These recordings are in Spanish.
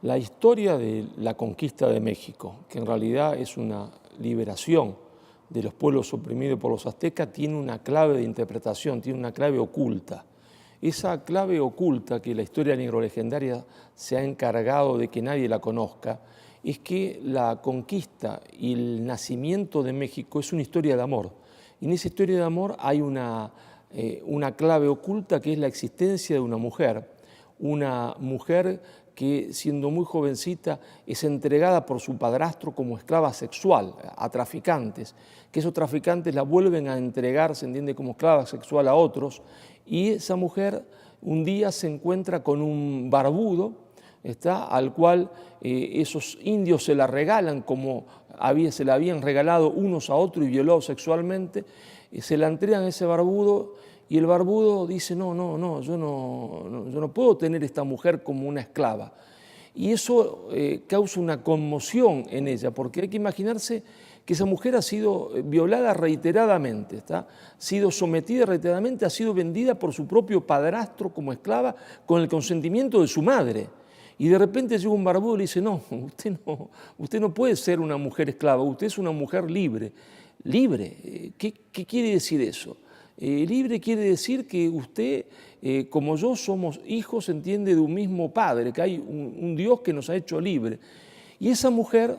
La historia de la conquista de México, que en realidad es una liberación de los pueblos oprimidos por los aztecas, tiene una clave de interpretación, tiene una clave oculta. Esa clave oculta que la historia negrolegendaria se ha encargado de que nadie la conozca, es que la conquista y el nacimiento de México es una historia de amor. Y en esa historia de amor hay una clave oculta que es la existencia de una mujer que siendo muy jovencita es entregada por su padrastro como esclava sexual a traficantes, que esos traficantes la vuelven a entregar, se entiende, como esclava sexual a otros, y esa mujer un día se encuentra con un barbudo, al cual esos indios se la regalan como se la habían regalado unos a otros y violado sexualmente, se la entregan a ese barbudo. Y el barbudo dice, no, yo no puedo tener esta mujer como una esclava. Y eso causa una conmoción en ella, porque hay que imaginarse que esa mujer ha sido violada reiteradamente, ha sido sometida reiteradamente, ha sido vendida por su propio padrastro como esclava con el consentimiento de su madre. Y de repente llega un barbudo y le dice, usted no puede ser una mujer esclava, usted es una mujer libre. ¿Libre? ¿Qué quiere decir eso? Libre quiere decir que usted, como yo, somos hijos, se entiende, de un mismo Padre, que hay un Dios que nos ha hecho libre. Y esa mujer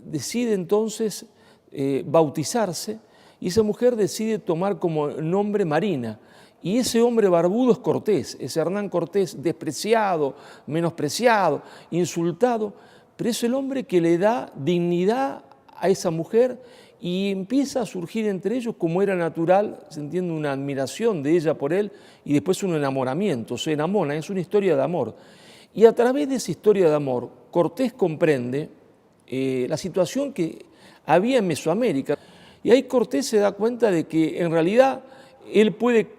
decide entonces bautizarse, y esa mujer decide tomar como nombre Marina. Y ese hombre barbudo es Cortés, es Hernán Cortés, despreciado, menospreciado, insultado, pero es el hombre que le da dignidad a esa mujer y empieza a surgir entre ellos, como era natural, se entiende, una admiración de ella por él y después un enamoramiento, se enamoran, es una historia de amor. Y a través de esa historia de amor, Cortés comprende la situación que había en Mesoamérica. Y ahí Cortés se da cuenta de que en realidad él puede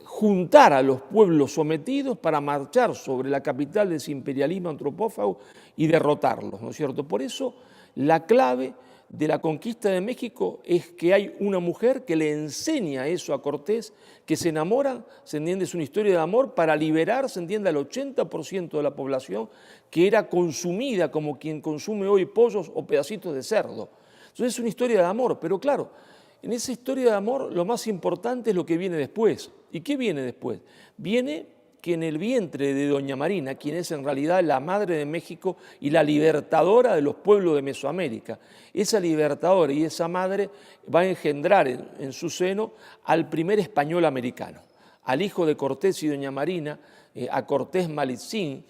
juntar a los pueblos sometidos para marchar sobre la capital de ese imperialismo antropófago y derrotarlos, ¿no es cierto? Por eso la clave de la conquista de México es que hay una mujer que le enseña eso a Cortés, que se enamora, se entiende, es una historia de amor para liberar, se entiende, al 80% de la población que era consumida como quien consume hoy pollos o pedacitos de cerdo. Entonces es una historia de amor, pero claro, en esa historia de amor lo más importante es lo que viene después. ¿Y qué viene después? Viene que en el vientre de doña Marina, quien es en realidad la madre de México y la libertadora de los pueblos de Mesoamérica, esa libertadora y esa madre va a engendrar en su seno al primer español americano, al hijo de Cortés y doña Marina, a Cortés Malitzin,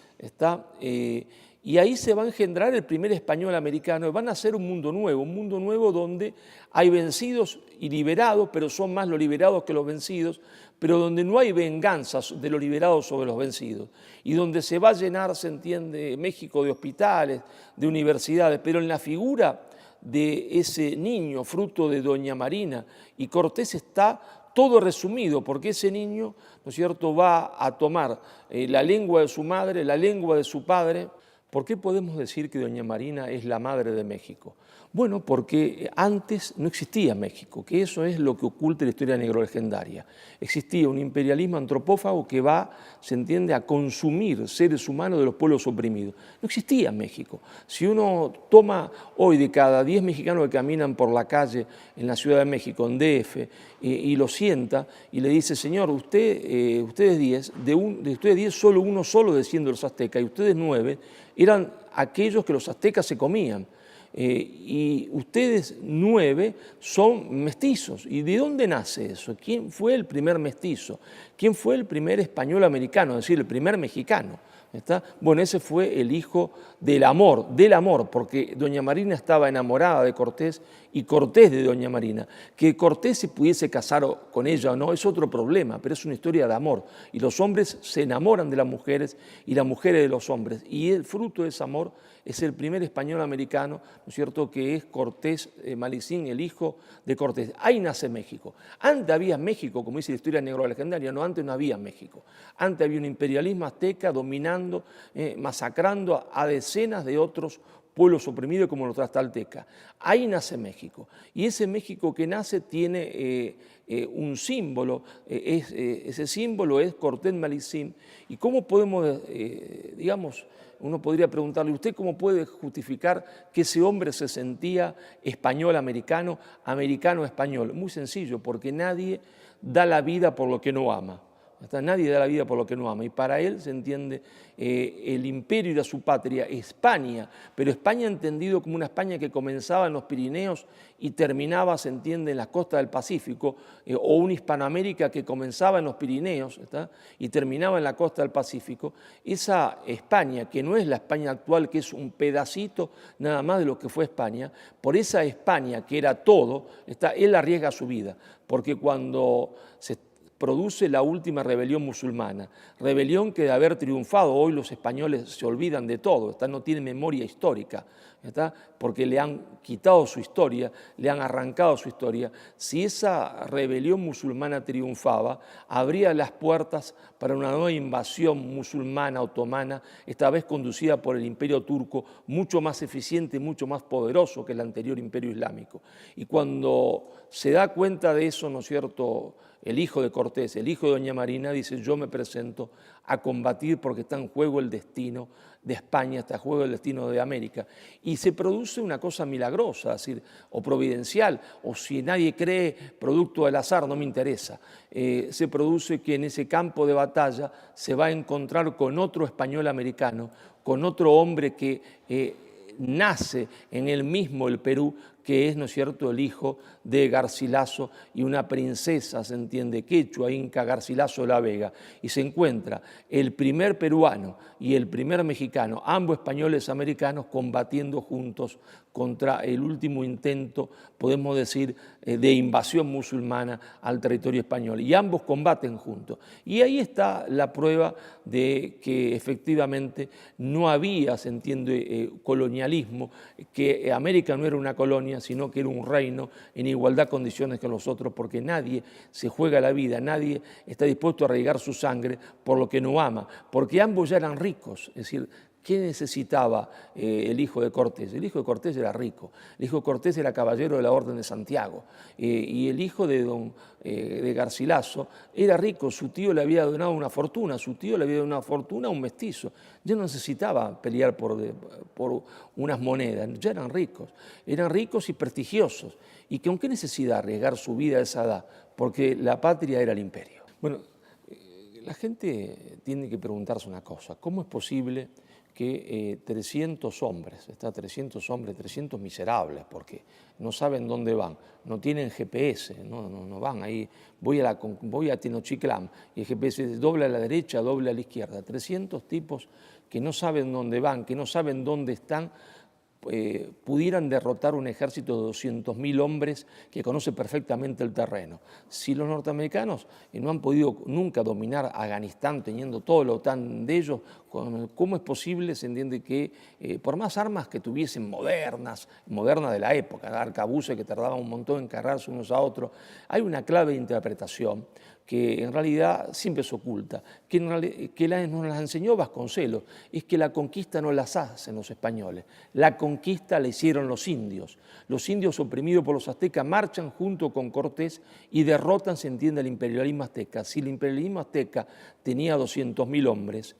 y ahí se va a engendrar el primer español americano, y van a hacer un mundo nuevo donde hay vencidos y liberados, pero son más los liberados que los vencidos, pero donde no hay venganzas de los liberados sobre los vencidos, y donde se va a llenar, se entiende, México de hospitales, de universidades, pero en la figura de ese niño, fruto de doña Marina y Cortés, está todo resumido, porque ese niño, ¿no es cierto?, va a tomar la lengua de su madre, la lengua de su padre. ¿Por qué podemos decir que doña Marina es la madre de México? Bueno, porque antes no existía México, que eso es lo que oculta la historia negrolegendaria. Existía un imperialismo antropófago que va, se entiende, a consumir seres humanos de los pueblos oprimidos. No existía México. Si uno toma hoy de cada 10 mexicanos que caminan por la calle en la Ciudad de México, en DF, y lo sienta y le dice, señor, ustedes 10, de ustedes 10 solo uno desciende de los aztecas y ustedes 9 eran aquellos que los aztecas se comían. Y ustedes 9 son mestizos. ¿Y de dónde nace eso? ¿Quién fue el primer mestizo? ¿Quién fue el primer español americano, es decir, el primer mexicano? Bueno, ese fue el hijo del amor, porque doña Marina estaba enamorada de Cortés y Cortés de doña Marina. Que Cortés se pudiese casar con ella o no es otro problema, pero es una historia de amor. Y los hombres se enamoran de las mujeres y las mujeres de los hombres. Y el fruto de ese amor es el primer español americano, ¿no es cierto?, que es Cortés Malitzin, el hijo de Cortés. Ahí nace México. Antes había México, como dice la historia negrolegendaria, no, antes no había México. Antes había un imperialismo azteca dominando, masacrando a decenas de otros pueblos oprimidos como los tlaxcaltecas. Ahí nace México. Y ese México que nace tiene un símbolo, ese símbolo es Cortés Malicín. ¿Y cómo podemos, digamos, uno podría preguntarle, ¿usted cómo puede justificar que ese hombre se sentía español-americano, americano-español? Muy sencillo, porque nadie da la vida por lo que no ama. Nadie da la vida por lo que no ama. Y para él se entiende el imperio era su patria, España, pero España entendido como una España que comenzaba en los Pirineos y terminaba, se entiende, en las costas del Pacífico, o una Hispanoamérica que comenzaba en los Pirineos y terminaba en la costa del Pacífico. Esa España, que no es la España actual, que es un pedacito nada más de lo que fue España, por esa España que era todo, él arriesga su vida, porque cuando se produce la última rebelión musulmana, rebelión que de haber triunfado, hoy los españoles se olvidan de todo, no tienen memoria histórica, porque le han quitado su historia, le han arrancado su historia. Si esa rebelión musulmana triunfaba, abría las puertas para una nueva invasión musulmana otomana, esta vez conducida por el imperio turco, mucho más eficiente, mucho más poderoso que el anterior imperio islámico. Y cuando se da cuenta de eso, ¿no es cierto?, el hijo de Cortés, el hijo de doña Marina, dice: yo me presento a combatir porque está en juego el destino de España, está en juego el destino de América. Y se produce una cosa milagrosa, es decir, o providencial, o si nadie cree, producto del azar, no me interesa. Se produce que en ese campo de batalla se va a encontrar con otro español americano, con otro hombre que nace en él mismo, el Perú, que es, ¿no es cierto?, el hijo de Garcilaso y una princesa, se entiende, quechua, Inca Garcilaso de la Vega, y se encuentra el primer peruano y el primer mexicano, ambos españoles americanos, combatiendo juntos contra el último intento, podemos decir, de invasión musulmana al territorio español, y ambos combaten juntos. Y ahí está la prueba de que efectivamente no había, se entiende, colonialismo, que América no era una colonia, sino que era un reino en igualdad de condiciones que los otros, porque nadie se juega la vida, nadie está dispuesto a arriesgar su sangre por lo que no ama, porque ambos ya eran ricos. Es decir, ¿qué necesitaba el hijo de Cortés? El hijo de Cortés era rico, el hijo de Cortés era caballero de la Orden de Santiago, y el hijo de Garcilaso era rico, su tío le había donado una fortuna, a un mestizo, ya no necesitaba pelear por unas monedas, ya eran ricos y prestigiosos, y con qué necesidad arriesgar su vida a esa edad, porque la patria era el imperio. Bueno, la gente tiene que preguntarse una cosa: ¿cómo es posible que 300 hombres, 300 miserables, porque no saben dónde van, no tienen GPS, no van ahí, voy a Tenochtitlán y el GPS dice dobla a la derecha, dobla a la izquierda, 300 tipos que no saben dónde van, que no saben dónde están, pudieran derrotar un ejército de 200.000 hombres que conoce perfectamente el terreno. Si los norteamericanos no han podido nunca dominar Afganistán teniendo todo lo OTAN de ellos, ¿cómo es posible? Se entiende que por más armas que tuviesen modernas de la época, arcabuces que tardaban un montón en cargarse unos a otros, hay una clave de interpretación que en realidad siempre se oculta, que nos las enseñó Vasconcelos, es que la conquista no las hacen los españoles, la conquista la hicieron los indios. Los indios oprimidos por los aztecas marchan junto con Cortés y derrotan, se entiende, el imperialismo azteca. Si el imperialismo azteca tenía 200.000 hombres,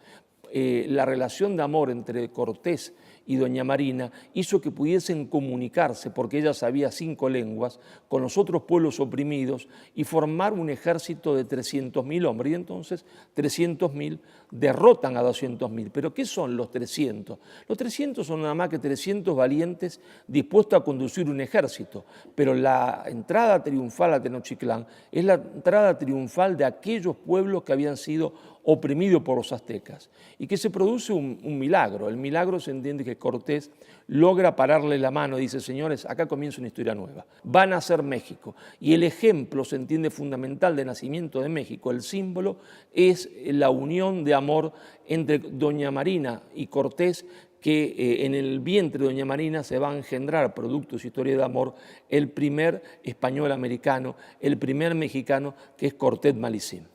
la relación de amor entre Cortés y doña Marina hizo que pudiesen comunicarse, porque ella sabía 5 lenguas, con los otros pueblos oprimidos y formar un ejército de 300.000 hombres. Y entonces 300.000 derrotan a 200.000. ¿Pero qué son los 300? Los 300 son nada más que 300 valientes dispuestos a conducir un ejército. Pero la entrada triunfal a Tenochtitlán es la entrada triunfal de aquellos pueblos que habían sido oprimido por los aztecas, y que se produce un milagro. El milagro se entiende que Cortés logra pararle la mano y dice: señores, acá comienza una historia nueva, van a ser México. Y el ejemplo, se entiende, fundamental de nacimiento de México, el símbolo, es la unión de amor entre doña Marina y Cortés, que en el vientre de doña Marina se va a engendrar, producto de su historia de amor, el primer español americano, el primer mexicano, que es Cortés Malicín.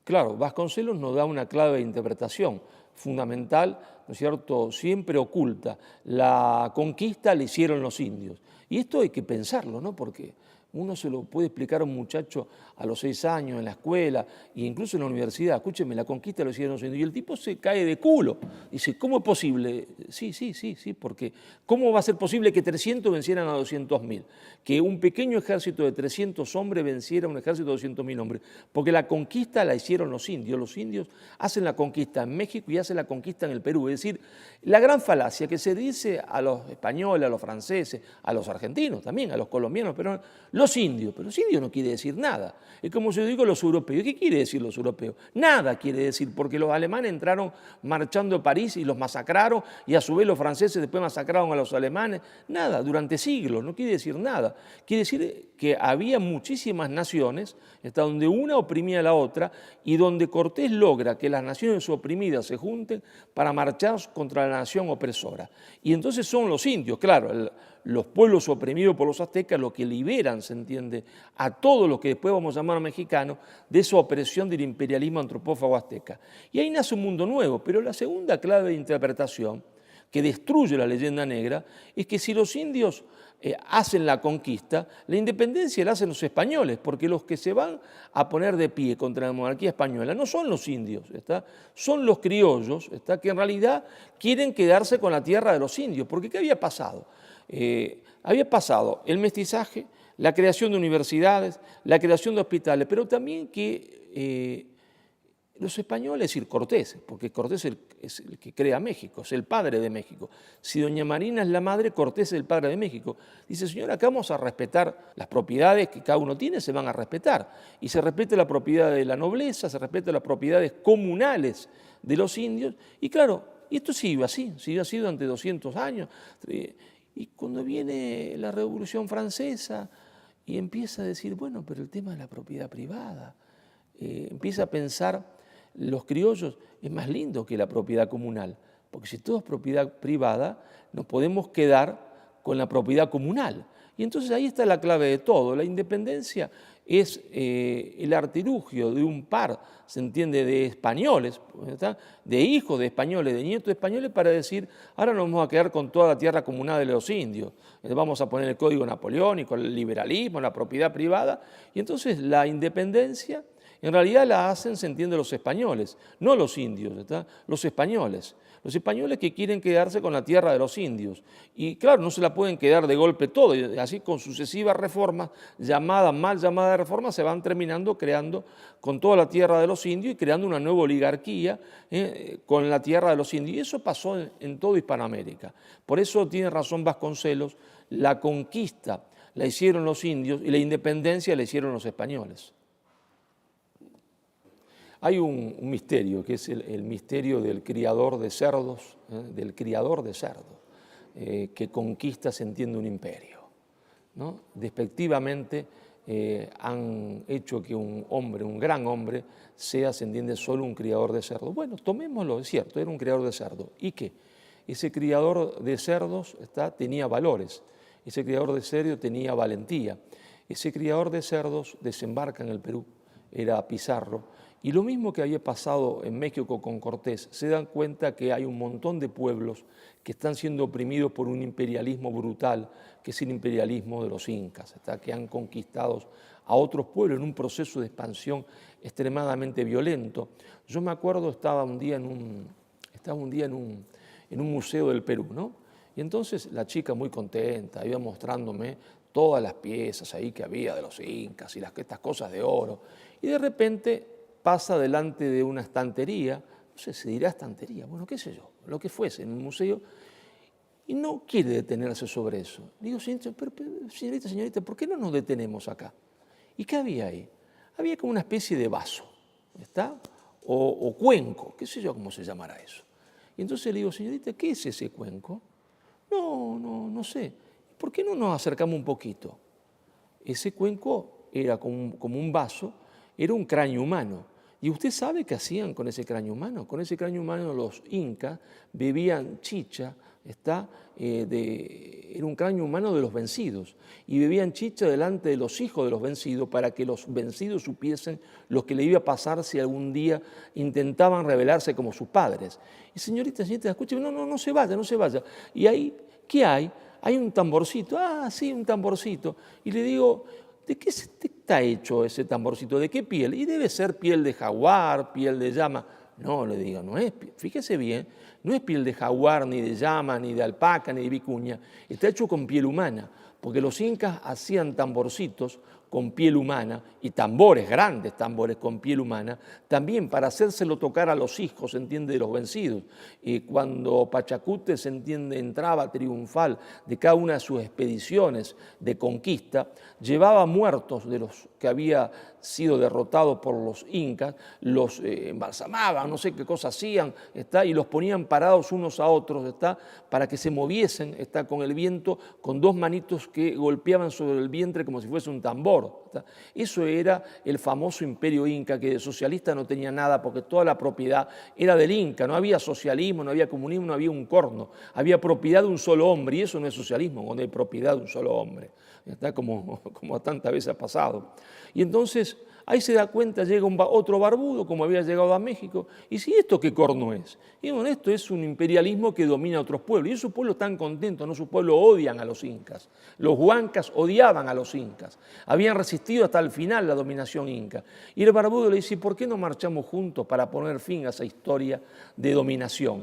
Claro, Vasconcelos nos da una clave de interpretación, fundamental, ¿no es cierto?, siempre oculta. La conquista la hicieron los indios. Y esto hay que pensarlo, ¿no? Porque uno se lo puede explicar a un muchacho a los 6 años en la escuela e incluso en la universidad. Escúcheme, la conquista lo hicieron los indios. Y el tipo se cae de culo. Dice, ¿cómo es posible? Sí, porque ¿cómo va a ser posible que 300 vencieran a 200.000? Que un pequeño ejército de 300 hombres venciera a un ejército de 200.000 hombres. Porque la conquista la hicieron los indios. Los indios hacen la conquista en México y hacen la conquista en el Perú. Es decir, la gran falacia que se dice a los españoles, a los franceses, a los argentinos también, a los colombianos, pero los indios. Pero los indios no quiere decir nada. Es como si yo digo los europeos. ¿Qué quiere decir los europeos? Nada quiere decir, porque los alemanes entraron marchando a París y los masacraron, y a su vez los franceses después masacraron a los alemanes. Nada, durante siglos, no quiere decir nada. Quiere decir que había muchísimas naciones, hasta donde una oprimía a la otra, y donde Cortés logra que las naciones oprimidas se junten para marchar contra la nación opresora. Y entonces son los indios, claro, los pueblos oprimidos por los aztecas, los que liberan, se entiende, a todos los que después vamos a llamar mexicanos, de esa opresión del imperialismo antropófago azteca. Y ahí nace un mundo nuevo, pero la segunda clave de interpretación, que destruye la leyenda negra, es que si los indios hacen la conquista, la independencia la hacen los españoles, porque los que se van a poner de pie contra la monarquía española no son los indios, son los criollos, que en realidad quieren quedarse con la tierra de los indios, porque ¿qué había pasado? Había pasado el mestizaje, la creación de universidades, la creación de hospitales, pero también que los españoles, es decir, Cortés, porque Cortés es el que crea México, es el padre de México. Si doña Marina es la madre, Cortés es el padre de México. Dice, señora, acá vamos a respetar las propiedades que cada uno tiene, se van a respetar. Y se respeta la propiedad de la nobleza, se respeta las propiedades comunales de los indios. Y claro, y esto siguió así durante 200 años. Y cuando viene la Revolución Francesa y empieza a decir, bueno, pero el tema de la propiedad privada, empieza a pensar los criollos, es más lindo que la propiedad comunal, porque si todo es propiedad privada, nos podemos quedar con la propiedad comunal. Y entonces ahí está la clave de todo. La independencia es el artilugio de un par, se entiende, de españoles, de hijos de españoles, de nietos de españoles, para decir, ahora nos vamos a quedar con toda la tierra comunal de los indios. Vamos a poner el código napoleónico, el liberalismo, la propiedad privada, y entonces la independencia en realidad la hacen, se entiende, los españoles, no los indios, los españoles que quieren quedarse con la tierra de los indios. Y claro, no se la pueden quedar de golpe todo, y así con sucesivas reformas, mal llamadas reformas, se van terminando creando con toda la tierra de los indios y creando una nueva oligarquía con la tierra de los indios. Y eso pasó en toda Hispanoamérica. Por eso tiene razón Vasconcelos, la conquista la hicieron los indios y la independencia la hicieron los españoles. Hay un misterio, que es el misterio del criador de cerdos, que conquista, se entiende, un imperio, ¿no? Despectivamente han hecho que un hombre, un gran hombre, sea, se entiende, solo un criador de cerdos. Bueno, tomémoslo, es cierto, era un criador de cerdos. ¿Y qué? Ese criador de cerdos tenía valores, ese criador de cerdos tenía valentía. Ese criador de cerdos desembarca en el Perú, era Pizarro. Y lo mismo que había pasado en México con Cortés, se dan cuenta que hay un montón de pueblos que están siendo oprimidos por un imperialismo brutal, que es el imperialismo de los incas, que han conquistado a otros pueblos en un proceso de expansión extremadamente violento. Yo me acuerdo, estaba un día en un museo del Perú, ¿no? Y entonces la chica, muy contenta, iba mostrándome todas las piezas ahí que había de los incas y estas cosas de oro, y de repente pasa delante de una estantería, no sé, se dirá estantería, bueno, qué sé yo, lo que fuese, en un museo, y no quiere detenerse sobre eso. Digo, señorita, ¿por qué no nos detenemos acá? ¿Y qué había ahí? Había como una especie de vaso, o cuenco, qué sé yo cómo se llamará eso. Y entonces le digo, señorita, ¿qué es ese cuenco? No sé. ¿Por qué no nos acercamos un poquito? Ese cuenco era como un vaso, era un cráneo humano. ¿Y usted sabe qué hacían con ese cráneo humano? Con ese cráneo humano los incas bebían chicha, era un cráneo humano de los vencidos, y bebían chicha delante de los hijos de los vencidos para que los vencidos supiesen lo que le iba a pasar si algún día intentaban rebelarse como sus padres. Y señorita, escúcheme, no se vaya, no se vaya. Y ahí, ¿qué hay? Hay un tamborcito, sí, un tamborcito. Y le digo, ¿de qué está hecho ese tamborcito? ¿De qué piel? Y debe ser piel de jaguar, piel de llama. No, le digo, no es, fíjese bien, no es piel de jaguar, ni de llama, ni de alpaca, ni de vicuña, está hecho con piel humana, porque los incas hacían tamborcitos con piel humana y tambores, grandes tambores con piel humana, también para hacérselo tocar a los hijos, se entiende, de los vencidos. Y cuando Pachacute, se entiende, entraba triunfal de cada una de sus expediciones de conquista, llevaba muertos de los que había sido derrotados por los incas, los embalsamaban, no sé qué cosa hacían, y los ponían parados unos a otros, para que se moviesen, con el viento, con dos manitos que golpeaban sobre el vientre como si fuese un tambor. Eso era el famoso imperio inca, que de socialista no tenía nada, porque toda la propiedad era del inca, no había socialismo, no había comunismo, no había un corno, había propiedad de un solo hombre, y eso no es socialismo, cuando hay propiedad de un solo hombre, como tantas veces ha pasado. Y entonces ahí se da cuenta, llega otro barbudo, como había llegado a México, y si ¿esto qué corno es? Y bueno, esto es un imperialismo que domina a otros pueblos, y esos pueblos están contentos, no, sus pueblos odian a los incas. Los huancas odiaban a los incas, habían resistido hasta el final la dominación inca. Y el barbudo le dice, ¿por qué no marchamos juntos para poner fin a esa historia de dominación?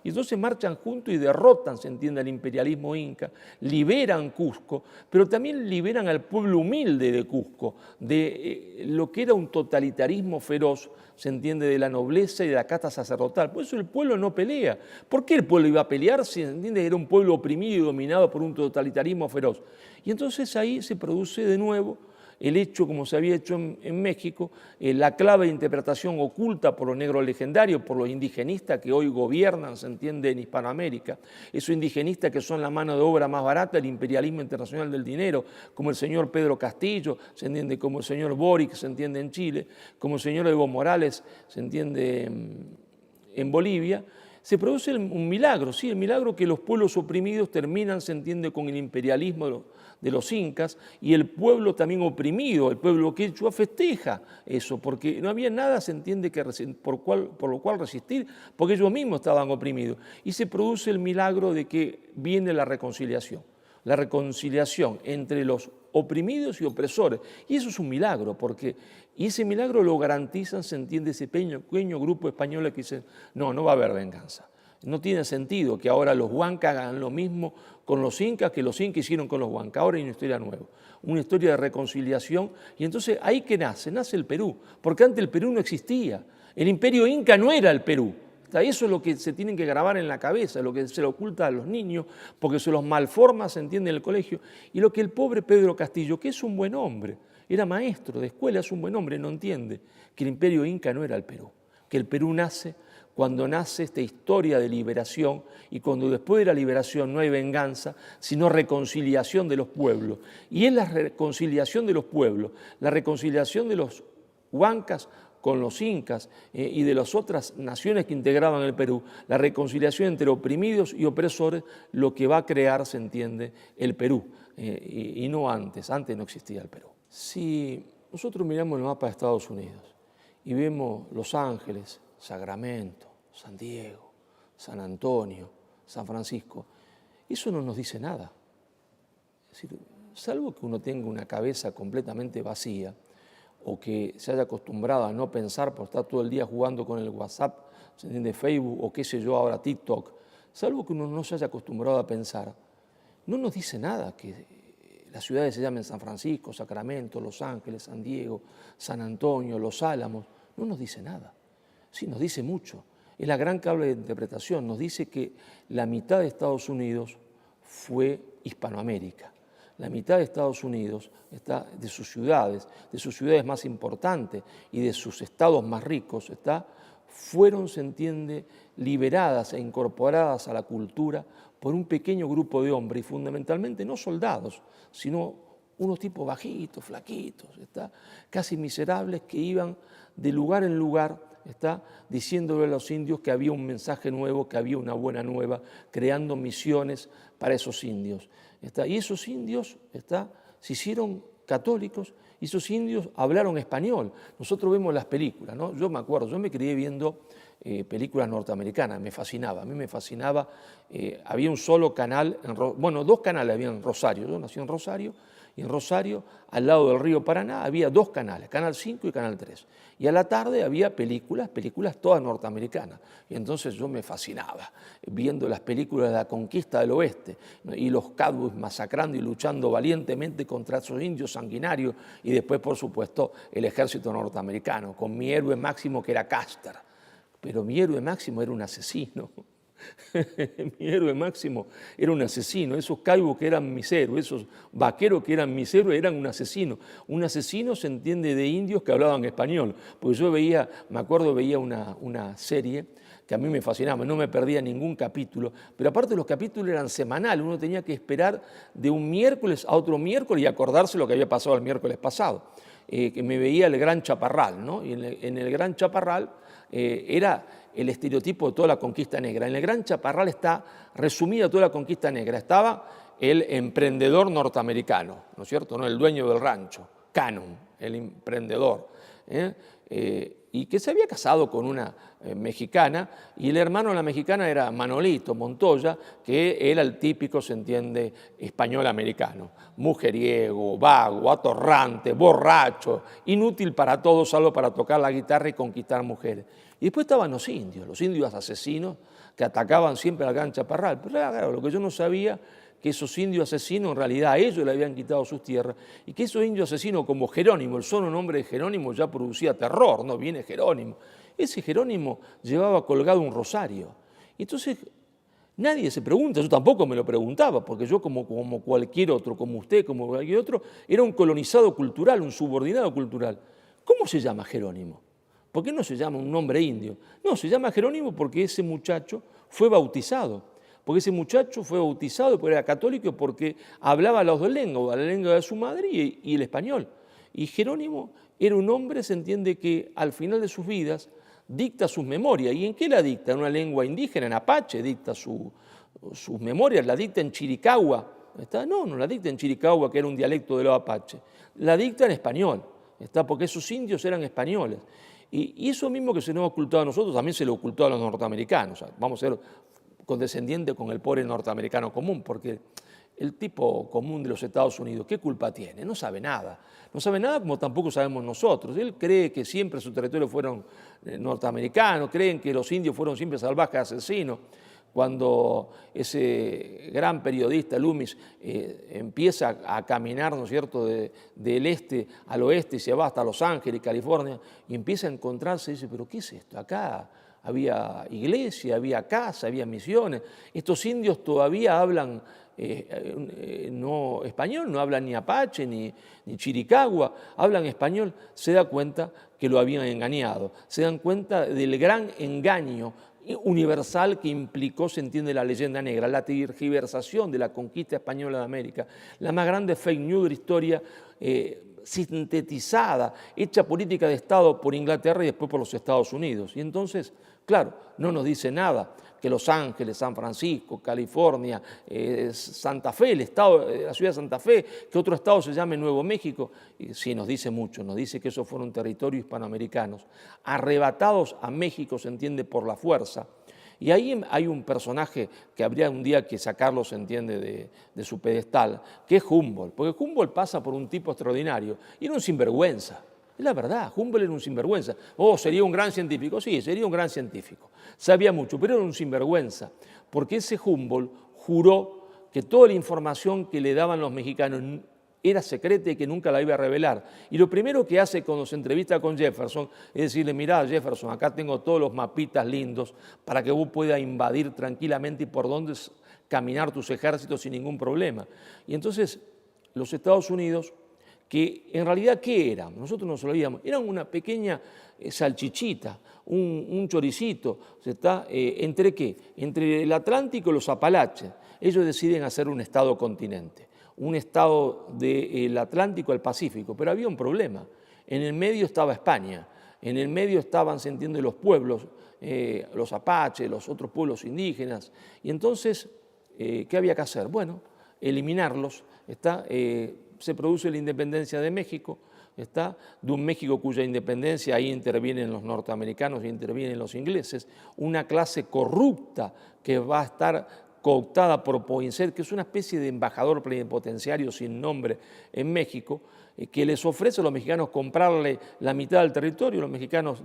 Y entonces marchan juntos y derrotan, se entiende, al imperialismo inca, liberan Cusco, pero también liberan al pueblo humilde de Cusco, de lo que era un totalitarismo feroz, se entiende, de la nobleza y de la casta sacerdotal. Por eso el pueblo no pelea. ¿Por qué el pueblo iba a pelear si, se entiende, era un pueblo oprimido y dominado por un totalitarismo feroz? Y entonces ahí se produce de nuevo el hecho, como se había hecho en México, la clave de interpretación oculta por los negros legendarios, por los indigenistas que hoy gobiernan, se entiende, en Hispanoamérica, esos indigenistas que son la mano de obra más barata del imperialismo internacional del dinero, como el señor Pedro Castillo, se entiende, como el señor Boric, se entiende, en Chile, como el señor Evo Morales, se entiende, en Bolivia. Se produce un milagro, sí, el milagro que los pueblos oprimidos terminan, se entiende, con el imperialismo de los incas, y el pueblo también oprimido, el pueblo quechua, festeja eso, porque no había nada, se entiende, por lo cual resistir, porque ellos mismos estaban oprimidos. Y se produce el milagro de que viene la reconciliación entre los oprimidos y opresores. Y eso es un milagro, y ese milagro lo garantizan, se entiende, ese pequeño grupo español que dicen, no va a haber venganza. No tiene sentido que ahora los huancas hagan lo mismo con los incas que los incas hicieron con los huancas. Ahora hay una historia nueva, una historia de reconciliación, y entonces ahí que nace el Perú, porque antes el Perú no existía. El imperio inca no era el Perú. Eso es lo que se tienen que grabar en la cabeza, lo que se le oculta a los niños, porque se los malforma, se entiende, en el colegio. Y lo que el pobre Pedro Castillo, que es un buen hombre, era maestro de escuela, es un buen hombre, no entiende que el imperio inca no era el Perú, que el Perú nace cuando nace esta historia de liberación, y cuando después de la liberación no hay venganza, sino reconciliación de los pueblos. Y es la reconciliación de los pueblos, la reconciliación de los huancas con los incas y de las otras naciones que integraban el Perú, la reconciliación entre oprimidos y opresores, lo que va a crear, se entiende, el Perú, y no antes no existía el Perú. Si nosotros miramos el mapa de Estados Unidos y vemos Los Ángeles, Sacramento, San Diego, San Antonio, San Francisco, eso no nos dice nada. Es decir, salvo que uno tenga una cabeza completamente vacía, o que se haya acostumbrado a no pensar por estar todo el día jugando con el WhatsApp, se entiende, Facebook o qué sé yo ahora, TikTok, salvo que uno no se haya acostumbrado a pensar, no nos dice nada que las ciudades se llamen San Francisco, Sacramento, Los Ángeles, San Diego, San Antonio, Los Álamos, no nos dice nada. Sí, nos dice mucho. Es la gran clave de interpretación, nos dice que la mitad de Estados Unidos fue Hispanoamérica. La mitad de Estados Unidos de sus ciudades más importantes y de sus estados más ricos, fueron, se entiende, liberadas e incorporadas a la cultura por un pequeño grupo de hombres, y fundamentalmente no soldados, sino unos tipos bajitos, flaquitos, casi miserables, que iban de lugar en lugar, diciéndole a los indios que había un mensaje nuevo, que había una buena nueva, creando misiones para esos indios. Y esos indios se hicieron católicos, y esos indios hablaron español. Nosotros vemos las películas, ¿no? Yo me acuerdo, yo me crié viendo películas norteamericanas, me fascinaba, a mí me fascinaba. Había un solo canal, bueno, dos canales había en Rosario, yo nací en Rosario, y en Rosario, al lado del río Paraná, había dos canales, Canal 5 y Canal 3. Y a la tarde había películas todas norteamericanas. Y entonces yo me fascinaba viendo las películas de la conquista del oeste, y los cowboys masacrando y luchando valientemente contra esos indios sanguinarios, y después, por supuesto, el ejército norteamericano, con mi héroe máximo que era Custer. Pero mi héroe máximo era un asesino. Mi héroe máximo era un asesino. Esos caibos que eran mis héroes, esos vaqueros que eran mis héroes, eran un asesino. Un asesino se entiende de indios que hablaban español. Porque yo veía, me acuerdo, veía una serie que a mí me fascinaba, no me perdía ningún capítulo, pero aparte los capítulos eran semanales, uno tenía que esperar de un miércoles a otro miércoles y acordarse lo que había pasado el miércoles pasado. Que me veía el Gran Chaparral, ¿no? Y en el Gran Chaparral era el estereotipo de toda la conquista negra. En el Gran Chaparral está resumida toda la conquista negra. Estaba el emprendedor norteamericano, ¿no es cierto? ¿No? El dueño del rancho, Cannon, el emprendedor, y que se había casado con una mexicana, y el hermano de la mexicana era Manolito Montoya, que era el típico, se entiende, español-americano, mujeriego, vago, atorrante, borracho, inútil para todo, salvo para tocar la guitarra y conquistar mujeres. Y después estaban los indios asesinos que atacaban siempre al Gran Chaparral. Pero claro, lo que yo no sabía, que esos indios asesinos en realidad a ellos le habían quitado sus tierras, y que esos indios asesinos como Jerónimo, el solo nombre de Jerónimo ya producía terror, ¿no? Viene Jerónimo. Ese Jerónimo llevaba colgado un rosario. Y entonces nadie se pregunta, yo tampoco me lo preguntaba, porque yo como cualquier otro, como usted, como cualquier otro, era un colonizado cultural, un subordinado cultural. ¿Cómo se llama Jerónimo? ¿Por qué no se llama un nombre indio? No, se llama Jerónimo porque ese muchacho fue bautizado. Porque ese muchacho fue bautizado porque era católico, porque hablaba las dos lenguas, la lengua de su madre y el español. Y Jerónimo era un hombre, se entiende, que al final de sus vidas dicta sus memorias. ¿Y en qué la dicta? En una lengua indígena, en apache, dicta sus memorias, la dicta en chiricahua. No la dicta en chiricahua, que era un dialecto de los apaches, la dicta en español, porque esos indios eran españoles. Y eso mismo que se nos ha ocultado a nosotros, también se lo ocultó a los norteamericanos. O sea, vamos a ser condescendientes con el pobre norteamericano común, porque el tipo común de los Estados Unidos, ¿qué culpa tiene? No sabe nada. No sabe nada como tampoco sabemos nosotros. Él cree que siempre sus territorios fueron norteamericanos, creen que los indios fueron siempre salvajes asesinos. Cuando ese gran periodista Loomis empieza a caminar, ¿no es cierto?, del este al oeste y se va hasta Los Ángeles, California, y empieza a encontrarse y dice, ¿pero qué es esto? Acá había iglesia, había casa, había misiones. Estos indios todavía hablan no español, no hablan ni apache ni chiricahua, hablan español. Se da cuenta que lo habían engañado, se dan cuenta del gran engaño universal que implicó, se entiende, la leyenda negra, la tergiversación de la conquista española de América, la más grande fake news de la historia, sintetizada, hecha política de Estado por Inglaterra y después por los Estados Unidos. Y entonces, claro, no nos dice nada que Los Ángeles, San Francisco, California, Santa Fe, la ciudad de Santa Fe, que otro estado se llame Nuevo México. Y sí, nos dice mucho, nos dice que esos fueron territorios hispanoamericanos, arrebatados a México, se entiende, por la fuerza. Y ahí hay un personaje que habría un día que sacarlo, se entiende, de su pedestal, que es Humboldt, porque Humboldt pasa por un tipo extraordinario, y era un sinvergüenza. Es la verdad, Humboldt era un sinvergüenza. ¿Sería un gran científico? Sí, sería un gran científico. Sabía mucho, pero era un sinvergüenza, porque ese Humboldt juró que toda la información que le daban los mexicanos era secreta y que nunca la iba a revelar. Y lo primero que hace cuando se entrevista con Jefferson es decirle, mirá, Jefferson, acá tengo todos los mapitas lindos para que vos puedas invadir tranquilamente y por dónde caminar tus ejércitos sin ningún problema. Y entonces los Estados Unidos, que en realidad, ¿qué eran? Nosotros no sabíamos, eran una pequeña salchichita, un choricito, ¿entre qué? Entre el Atlántico y los Apalaches. Ellos deciden hacer un estado continente. un estado del Atlántico al Pacífico, pero había un problema. En el medio estaba España, en el medio estaban, se entiende, los pueblos, los apaches, los otros pueblos indígenas, y entonces, ¿qué había que hacer? Bueno, eliminarlos, se produce la independencia de México, de un México cuya independencia ahí intervienen los norteamericanos y intervienen los ingleses, una clase corrupta que va a estar cooptada por Poinsett, que es una especie de embajador plenipotenciario sin nombre en México, que les ofrece a los mexicanos comprarle la mitad del territorio. Los mexicanos,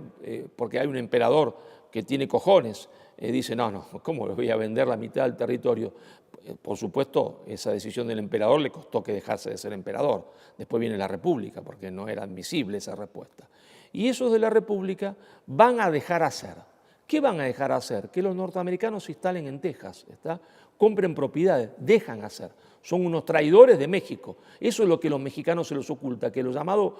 porque hay un emperador que tiene cojones, dice, no, ¿cómo les voy a vender la mitad del territorio? Por supuesto, esa decisión del emperador le costó que dejase de ser emperador. Después viene la República, porque no era admisible esa respuesta. Y esos de la República van a dejar hacer. ¿Qué van a dejar hacer? Que los norteamericanos se instalen en Texas, compren propiedades, dejan hacer. Son unos traidores de México. Eso es lo que a los mexicanos se les oculta, que los llamados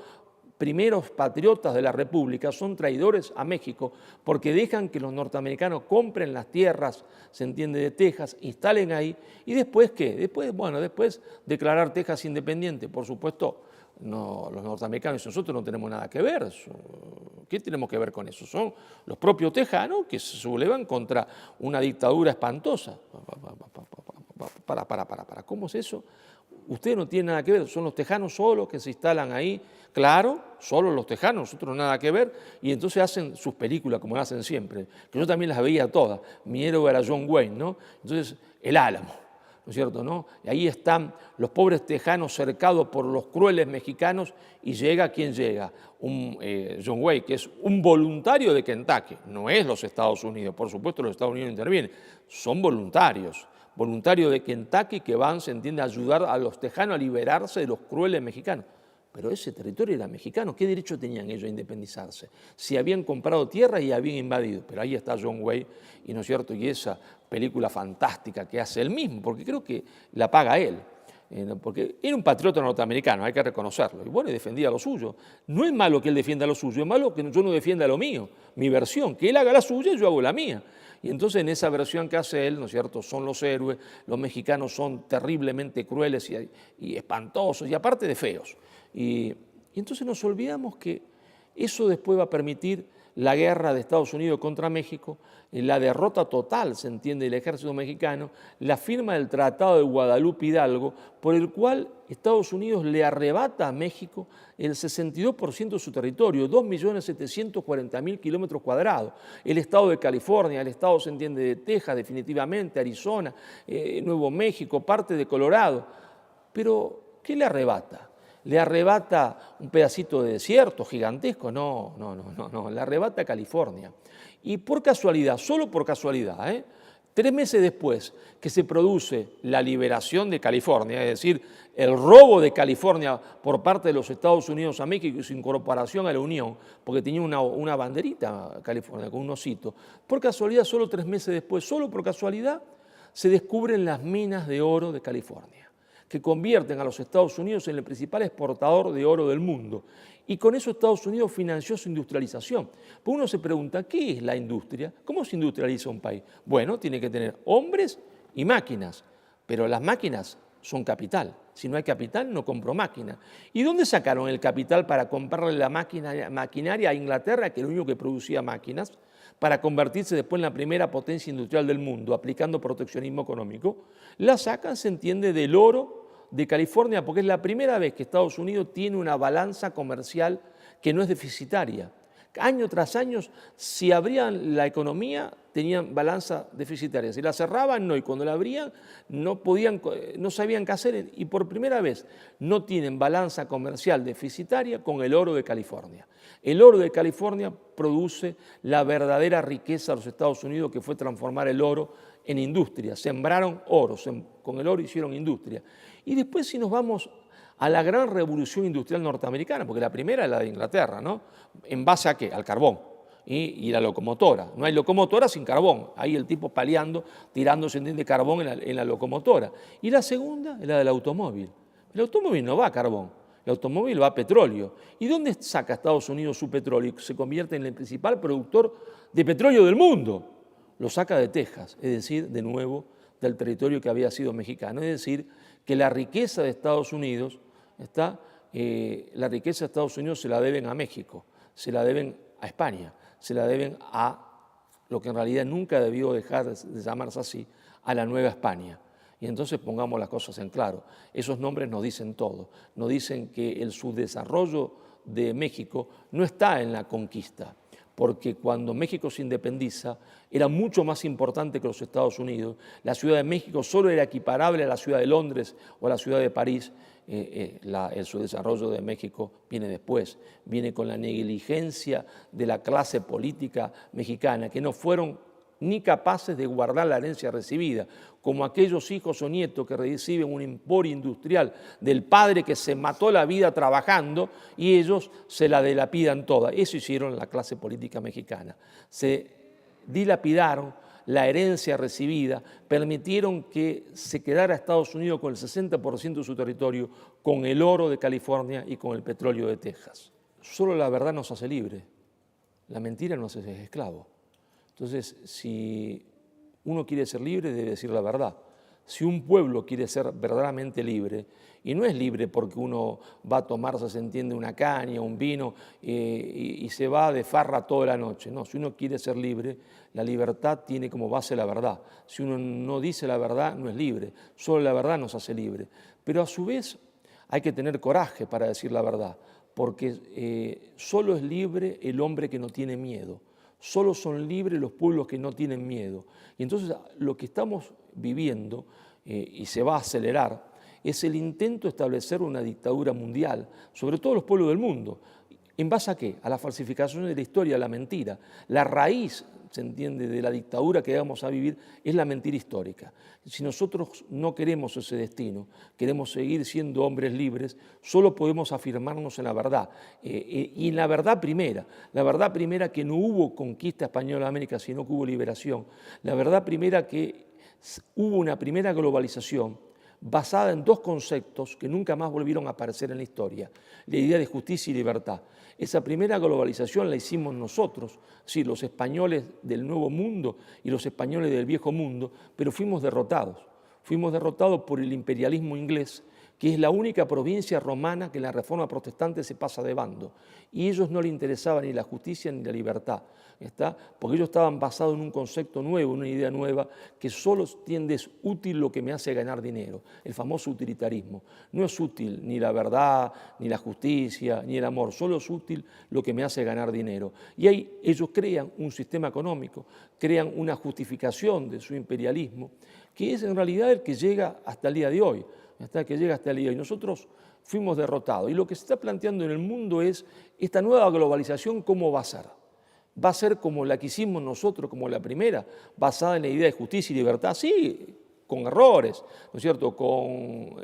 primeros patriotas de la República son traidores a México porque dejan que los norteamericanos compren las tierras, se entiende, de Texas, instalen ahí, y después, ¿qué? Después declarar Texas independiente. Por supuesto, no, los norteamericanos y nosotros no tenemos nada que ver. ¿Qué tenemos que ver con eso? Son los propios tejanos que se sublevan contra una dictadura espantosa. ¿Cómo es eso? Usted no tiene nada que ver, son los tejanos solos que se instalan ahí, claro, solo los tejanos, nosotros nada que ver, y entonces hacen sus películas como hacen siempre, que yo también las veía todas. Mi héroe era John Wayne, ¿no? Entonces, El Álamo, ¿no es cierto? ¿No? Y ahí están los pobres tejanos cercados por los crueles mexicanos, y llega, ¿quién llega? John Wayne, que es un voluntario de Kentucky, no es los Estados Unidos, por supuesto los Estados Unidos intervienen, son voluntarios de Kentucky que van, se entiende, a ayudar a los tejanos a liberarse de los crueles mexicanos. Pero ese territorio era mexicano, ¿qué derecho tenían ellos a independizarse? Si habían comprado tierra y habían invadido. Pero ahí está John Wayne, y no es cierto, y esa película fantástica que hace él mismo, porque creo que la paga él. Porque era un patriota norteamericano, hay que reconocerlo, y bueno, defendía lo suyo. No es malo que él defienda lo suyo, es malo que yo no defienda lo mío, mi versión, que él haga la suya y yo hago la mía. Y entonces en esa versión que hace él, ¿no es cierto?, son los héroes, los mexicanos son terriblemente crueles y espantosos, y aparte de feos. Y entonces nos olvidamos que eso después va a permitir la guerra de Estados Unidos contra México, la derrota total, se entiende, del ejército mexicano, la firma del Tratado de Guadalupe Hidalgo, por el cual Estados Unidos le arrebata a México el 62% de su territorio, 2.740.000 kilómetros cuadrados. El estado de California, el estado, se entiende, de Texas, definitivamente, Arizona, Nuevo México, parte de Colorado. Pero, ¿qué le arrebata? ¿Le arrebata un pedacito de desierto gigantesco? No, le arrebata California. Y por casualidad, solo por casualidad, 3 meses después que se produce la liberación de California, es decir, el robo de California por parte de los Estados Unidos a México y su incorporación a la Unión, porque tenía una banderita California con un osito, por casualidad, solo 3 meses después, solo por casualidad, se descubren las minas de oro de California, que convierten a los Estados Unidos en el principal exportador de oro del mundo. Y con eso Estados Unidos financió su industrialización. Pues uno se pregunta, ¿qué es la industria? ¿Cómo se industrializa un país? Bueno, tiene que tener hombres y máquinas, pero las máquinas son capital. Si no hay capital, no compro máquina. ¿Y dónde sacaron el capital para comprarle la maquinaria a Inglaterra, que era el único que producía máquinas, para convertirse después en la primera potencia industrial del mundo, aplicando proteccionismo económico? La sacan, se entiende, del oro de California, porque es la primera vez que Estados Unidos tiene una balanza comercial que no es deficitaria. Año tras año, si abrían la economía, tenían balanza deficitaria. Si la cerraban, no. Y cuando la abrían, no sabían qué hacer. Y por primera vez no tienen balanza comercial deficitaria con el oro de California. El oro de California produce la verdadera riqueza de los Estados Unidos, que fue transformar el oro en industria. Sembraron oro, con el oro hicieron industria. Y después, si nos vamos a la gran revolución industrial norteamericana, porque la primera es la de Inglaterra, ¿no? ¿En base a qué? Al carbón y la locomotora. No hay locomotora sin carbón. Ahí el tipo paliando, tirándose de carbón en la locomotora. Y la segunda es la del automóvil. El automóvil no va a carbón, el automóvil va a petróleo. ¿Y dónde saca Estados Unidos su petróleo? Se convierte en el principal productor de petróleo del mundo. Lo saca de Texas, es decir, de nuevo, del territorio que había sido mexicano. Es decir, que la riqueza de Estados Unidos, la riqueza de Estados Unidos se la deben a México, se la deben a España, se la deben a lo que en realidad nunca debió dejar de llamarse así, a la Nueva España. Y entonces pongamos las cosas en claro. Esos nombres nos dicen todo. Nos dicen que el subdesarrollo de México no está en la conquista, porque cuando México se independiza era mucho más importante que los Estados Unidos. La Ciudad de México solo era equiparable a la Ciudad de Londres o a la Ciudad de París. El subdesarrollo de México viene después, viene con la negligencia de la clase política mexicana, que no fueron ni capaces de guardar la herencia recibida, como aquellos hijos o nietos que reciben un emporio industrial del padre que se mató la vida trabajando y ellos se la dilapidan toda. Eso hicieron la clase política mexicana. Se dilapidaron la herencia recibida, permitieron que se quedara Estados Unidos con el 60% de su territorio, con el oro de California y con el petróleo de Texas. Solo la verdad nos hace libre, la mentira nos hace esclavo. Entonces, si uno quiere ser libre, debe decir la verdad. Si un pueblo quiere ser verdaderamente libre, y no es libre porque uno va a tomarse, se entiende, una caña, un vino, y se va de farra toda la noche. No, si uno quiere ser libre, la libertad tiene como base la verdad. Si uno no dice la verdad, no es libre. Solo la verdad nos hace libre. Pero a su vez hay que tener coraje para decir la verdad, porque solo es libre el hombre que no tiene miedo. Solo son libres los pueblos que no tienen miedo. Y entonces lo que estamos viviendo, y se va a acelerar, es el intento de establecer una dictadura mundial, sobre todos los pueblos del mundo. ¿En base a qué? A la falsificación de la historia, a la mentira. La raíz, se entiende, de la dictadura que vamos a vivir es la mentira histórica. Si nosotros no queremos ese destino, queremos seguir siendo hombres libres, solo podemos afirmarnos en la verdad. Y en la verdad primera que no hubo conquista española de América, sino que hubo liberación. La verdad primera que hubo una primera globalización basada en dos conceptos que nunca más volvieron a aparecer en la historia, la idea de justicia y libertad. Esa primera globalización la hicimos nosotros, sí, los españoles del Nuevo Mundo y los españoles del Viejo Mundo, pero fuimos derrotados por el imperialismo inglés, que es la única provincia romana que en la Reforma Protestante se pasa de bando. Y a ellos no les interesaba ni la justicia ni la libertad, porque ellos estaban basados en un concepto nuevo, en una idea nueva, que solo entiende es útil lo que me hace ganar dinero, el famoso utilitarismo. No es útil ni la verdad, ni la justicia, ni el amor, solo es útil lo que me hace ganar dinero. Y ahí ellos crean un sistema económico, crean una justificación de su imperialismo, que es en realidad el que llega hasta el día de hoy. Y nosotros fuimos derrotados. Y lo que se está planteando en el mundo es esta nueva globalización, ¿cómo va a ser? ¿Va a ser como la que hicimos nosotros, como la primera, basada en la idea de justicia y libertad? Sí, con errores, ¿no es cierto?, con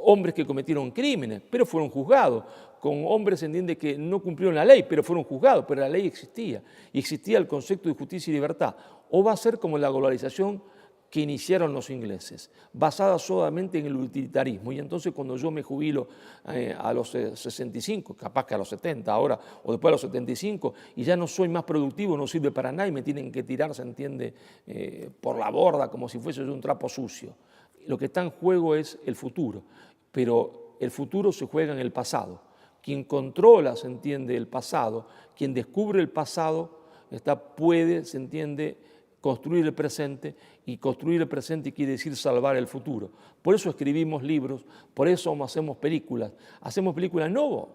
hombres que cometieron crímenes, pero fueron juzgados, con hombres, se entiende, que no cumplieron la ley, pero fueron juzgados, pero la ley existía, y existía el concepto de justicia y libertad. O va a ser como la globalización que iniciaron los ingleses, basada solamente en el utilitarismo. Y entonces cuando yo me jubilo a los 65, capaz que a los 70 ahora, o después a los 75, y ya no soy más productivo, no sirve para nada y me tienen que tirar, se entiende, por la borda como si fuese un trapo sucio. Lo que está en juego es el futuro, pero el futuro se juega en el pasado. Quien controla, se entiende, el pasado, quien descubre el pasado, puede, se entiende, construir el presente, y construir el presente quiere decir salvar el futuro. Por eso escribimos libros, por eso hacemos películas. Hacemos películas no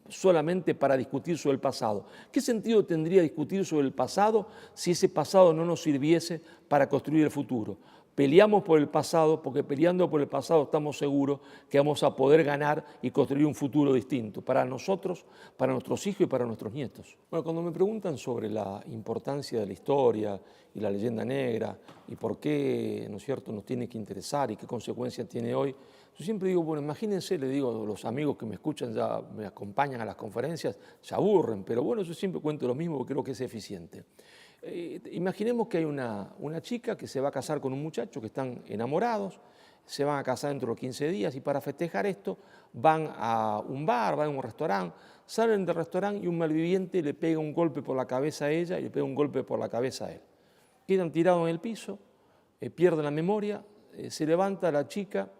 solamente para discutir sobre el pasado. ¿Qué sentido tendría discutir sobre el pasado si ese pasado no nos sirviese para construir el futuro? Peleamos por el pasado porque peleando por el pasado estamos seguros que vamos a poder ganar y construir un futuro distinto para nosotros, para nuestros hijos y para nuestros nietos. Bueno, cuando me preguntan sobre la importancia de la historia y la leyenda negra y por qué, ¿no es cierto?, nos tiene que interesar y qué consecuencias tiene hoy, yo siempre digo, bueno, imagínense, le digo a los amigos que me escuchan, ya me acompañan a las conferencias, se aburren, pero bueno, yo siempre cuento lo mismo porque creo que es eficiente. Imaginemos que hay una chica que se va a casar con un muchacho, que están enamorados, se van a casar dentro de 15 días y para festejar esto van a un bar, van a un restaurante, salen del restaurante y un malviviente le pega un golpe por la cabeza a ella y le pega un golpe por la cabeza a él. Quedan tirados en el piso, pierde la memoria, se levanta la chica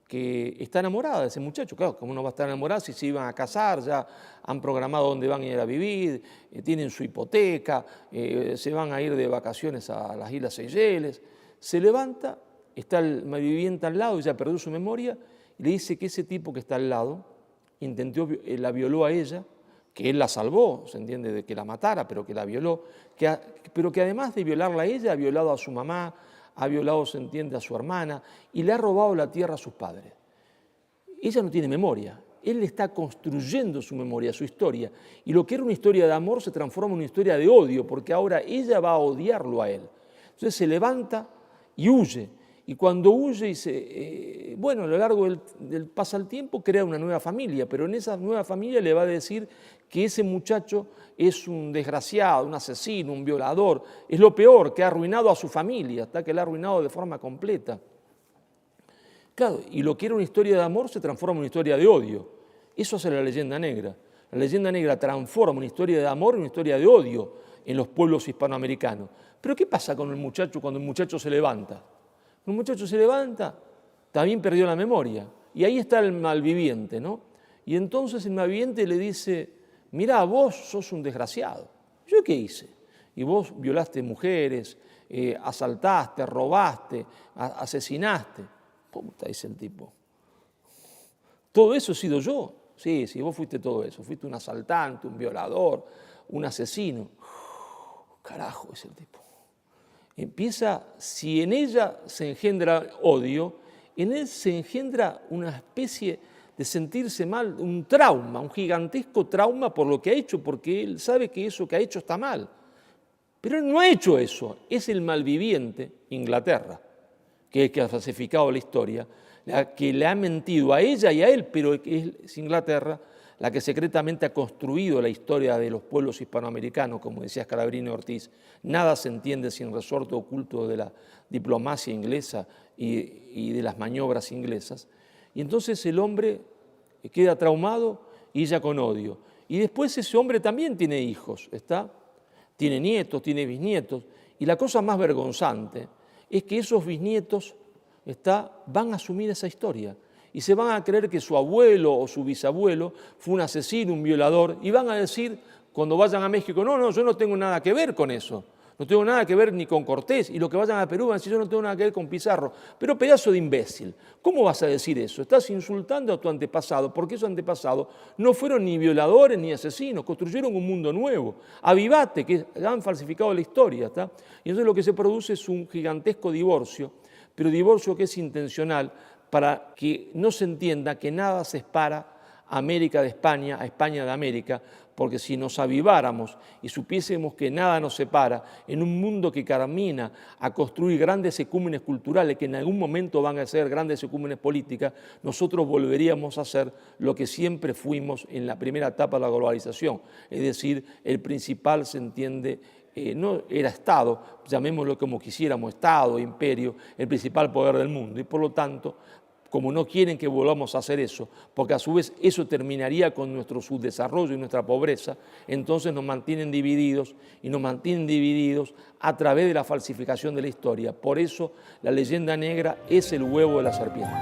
que está enamorada de ese muchacho. Claro, como no va a estar enamorada si se iban a casar, ya han programado dónde van a ir a vivir, tienen su hipoteca, se van a ir de vacaciones a las Islas Seychelles. Se levanta, está el malviviente al lado, ella perdió su memoria, y le dice que ese tipo que está al lado la violó a ella, que él la salvó, se entiende, de que la matara, pero que la violó, pero que además de violarla a ella, ha violado a su mamá, ha violado, se entiende, a su hermana, y le ha robado la tierra a sus padres. Ella no tiene memoria, él le está construyendo su memoria, su historia, y lo que era una historia de amor se transforma en una historia de odio, porque ahora ella va a odiarlo a él. Entonces se levanta y huye, y cuando huye, bueno, a lo largo pasa el tiempo, crea una nueva familia, pero en esa nueva familia le va a decir que ese muchacho es un desgraciado, un asesino, un violador, es lo peor, que ha arruinado a su familia, hasta que la ha arruinado de forma completa. Claro, y lo que era una historia de amor se transforma en una historia de odio. Eso hace la leyenda negra. La leyenda negra transforma una historia de amor en una historia de odio en los pueblos hispanoamericanos. Pero ¿qué pasa con el muchacho cuando el muchacho se levanta? Un muchacho se levanta, también perdió la memoria. Y ahí está el malviviente, ¿no? Y entonces el malviviente le dice, mirá, vos sos un desgraciado. ¿Yo qué hice? Y vos violaste mujeres, asaltaste, robaste, asesinaste. Puta, dice el tipo. Todo eso he sido yo. Sí, vos fuiste todo eso. Fuiste un asaltante, un violador, un asesino. Carajo, dice el tipo. Si en ella se engendra odio, en él se engendra una especie de sentirse mal, un trauma, un gigantesco trauma por lo que ha hecho, porque él sabe que eso que ha hecho está mal. Pero él no ha hecho eso, es el malviviente, Inglaterra, que es el que ha falsificado la historia, la que le ha mentido a ella y a él, pero es Inglaterra la que secretamente ha construido la historia de los pueblos hispanoamericanos, como decía Scalabrini Ortiz. Nada se entiende sin resorte oculto de la diplomacia inglesa y de las maniobras inglesas. Y entonces el hombre queda traumado y ella con odio. Y después ese hombre también tiene hijos, tiene nietos, tiene bisnietos. Y la cosa más vergonzante es que esos bisnietos van a asumir esa historia. Y se van a creer que su abuelo o su bisabuelo fue un asesino, un violador, y van a decir, cuando vayan a México, no, yo no tengo nada que ver con eso, no tengo nada que ver ni con Cortés, y los que vayan a Perú van a decir, yo no tengo nada que ver con Pizarro. Pero pedazo de imbécil, ¿cómo vas a decir eso? Estás insultando a tu antepasado, porque esos antepasados no fueron ni violadores ni asesinos, construyeron un mundo nuevo. Avivate, que han falsificado la historia, ¿está? Y entonces lo que se produce es un gigantesco divorcio, pero divorcio que es intencional, para que no se entienda que nada separa a América de España, a España de América, porque si nos aviváramos y supiésemos que nada nos separa en un mundo que camina a construir grandes ecúmenes culturales que en algún momento van a ser grandes ecúmenes políticas, nosotros volveríamos a ser lo que siempre fuimos en la primera etapa de la globalización, es decir, el principal, se entiende, no era Estado, llamémoslo como quisiéramos, Estado, imperio, el principal poder del mundo, y por lo tanto, como no quieren que volvamos a hacer eso, porque a su vez eso terminaría con nuestro subdesarrollo y nuestra pobreza, entonces nos mantienen divididos y nos mantienen divididos a través de la falsificación de la historia. Por eso la leyenda negra es el huevo de la serpiente.